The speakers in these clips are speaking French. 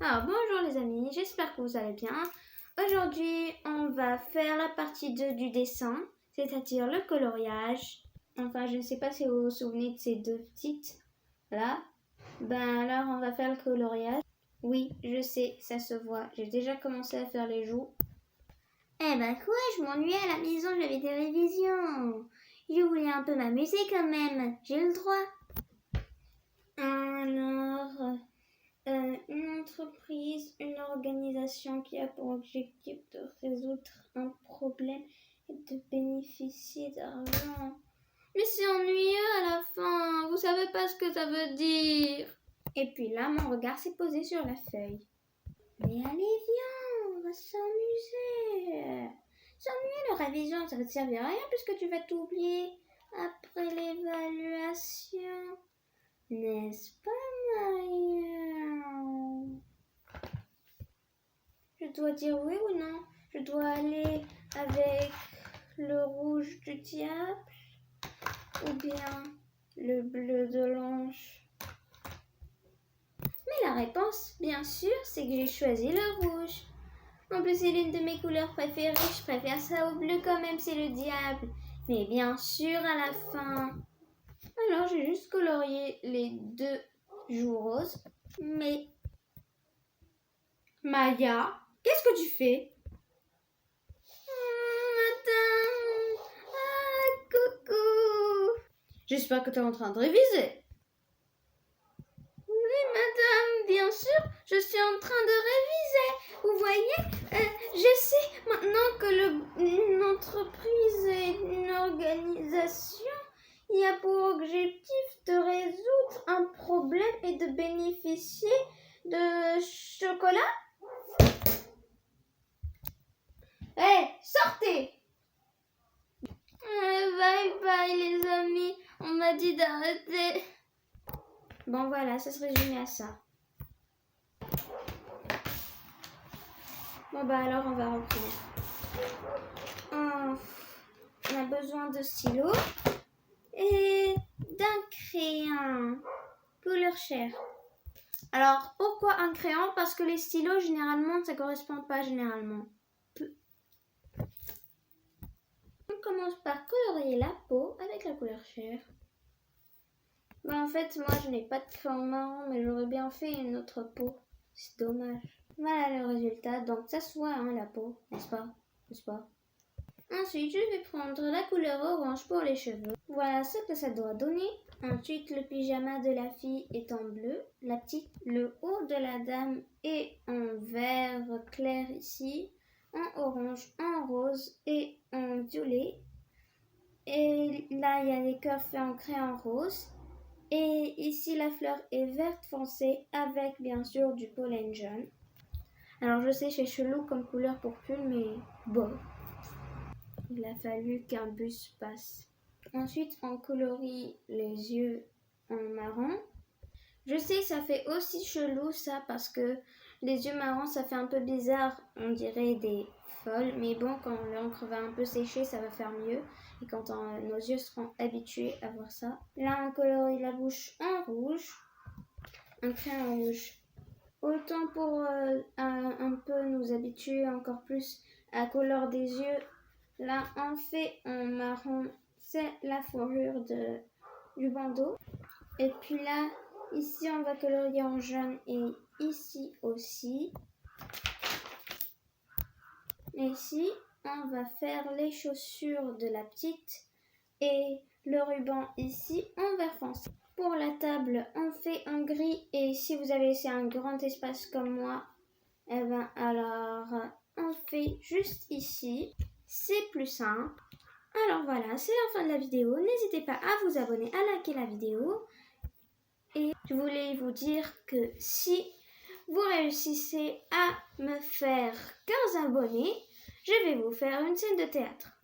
Alors bonjour les amis, j'espère que vous allez bien. Aujourd'hui on va faire la partie 2 du dessin, c'est-à-dire le coloriage. Enfin je ne sais pas si vous vous souvenez de ces deux petites là. Alors on va faire le coloriage. Oui, je sais, ça se voit, j'ai déjà commencé à faire les joues. Quoi, je m'ennuyais à la maison, j'avais des révisions. Je voulais un peu m'amuser quand même, j'ai le droit. Alors... une entreprise, une organisation qui a pour objectif de résoudre un problème et de bénéficier d'argent. Mais c'est ennuyeux à la fin, vous savez pas ce que ça veut dire. Et puis là, mon regard s'est posé sur la feuille. Mais allez, viens, on va s'amuser. S'ennuyer la révision, ça va te servir à rien puisque tu vas t'oublier après l'évaluation. N'est-ce pas, Maya? Je dois dire oui ou non? Je dois aller avec le rouge du diable ou bien le bleu de l'ange? Mais la réponse, bien sûr, c'est que j'ai choisi le rouge. En plus, c'est l'une de mes couleurs préférées. Je préfère ça au bleu quand même, c'est le diable. Mais bien sûr, à la fin. Alors, j'ai juste colorié les deux joues roses. Mais... Maya, qu'est-ce que tu fais? Madame. Coucou. J'espère que tu es en train de réviser. Oui, madame, bien sûr, je suis en train de réviser. Vous voyez, je sais maintenant que une entreprise et une organisation, il y a pour objectif de résoudre un problème et de bénéficier de chocolat. Sortez! Bye bye les amis, on m'a dit d'arrêter. Bon voilà, ça se résumait à ça. Bon alors on va reprendre. On a besoin de stylos et d'un crayon couleur chair. Alors pourquoi un crayon? Parce que les stylos généralement ça correspond pas généralement. On commence par colorier la peau avec la couleur chair. En fait, moi je n'ai pas de crayon marron, mais j'aurais bien fait une autre peau. C'est dommage. Voilà le résultat. Donc ça se voit la peau, n'est-ce pas? Ensuite, je vais prendre la couleur orange pour les cheveux. Voilà ce que ça doit donner. Ensuite, le pyjama de la fille est en bleu. Le haut de la dame est en vert clair ici, en orange, en rose et en violet. Et là, il y a les cœurs faits en crayon rose. Et ici, la fleur est verte foncée avec bien sûr du pollen jaune. Alors, je sais, c'est chelou comme couleur pour pull, mais bon. Il a fallu qu'un bus passe. Ensuite, on colorie les yeux en marron. Je sais, ça fait aussi chelou ça parce que les yeux marrons, ça fait un peu bizarre. On dirait des folles. Mais bon, quand l'encre va un peu sécher, ça va faire mieux. Et quand nos yeux seront habitués à voir ça. Là, on colorie la bouche en rouge. Un crayon rouge. Autant pour un peu nous habituer encore plus à la couleur des yeux. Là, on fait en marron, c'est la fourrure du bandeau. Et puis là, ici, on va colorier en jaune et ici aussi. Et ici, on va faire les chaussures de la petite et le ruban ici en vert foncé. Pour la table, on fait en gris et si vous avez laissé un grand espace comme moi, alors on fait juste ici. C'est plus simple. Alors voilà, c'est la fin de la vidéo. N'hésitez pas à vous abonner, à liker la vidéo. Et je voulais vous dire que si vous réussissez à me faire 15 abonnés, je vais vous faire une scène de théâtre.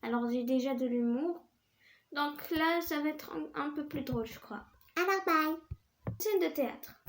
Alors j'ai déjà de l'humour. Donc là, ça va être un peu plus drôle, je crois. Alors bye. Scène de théâtre.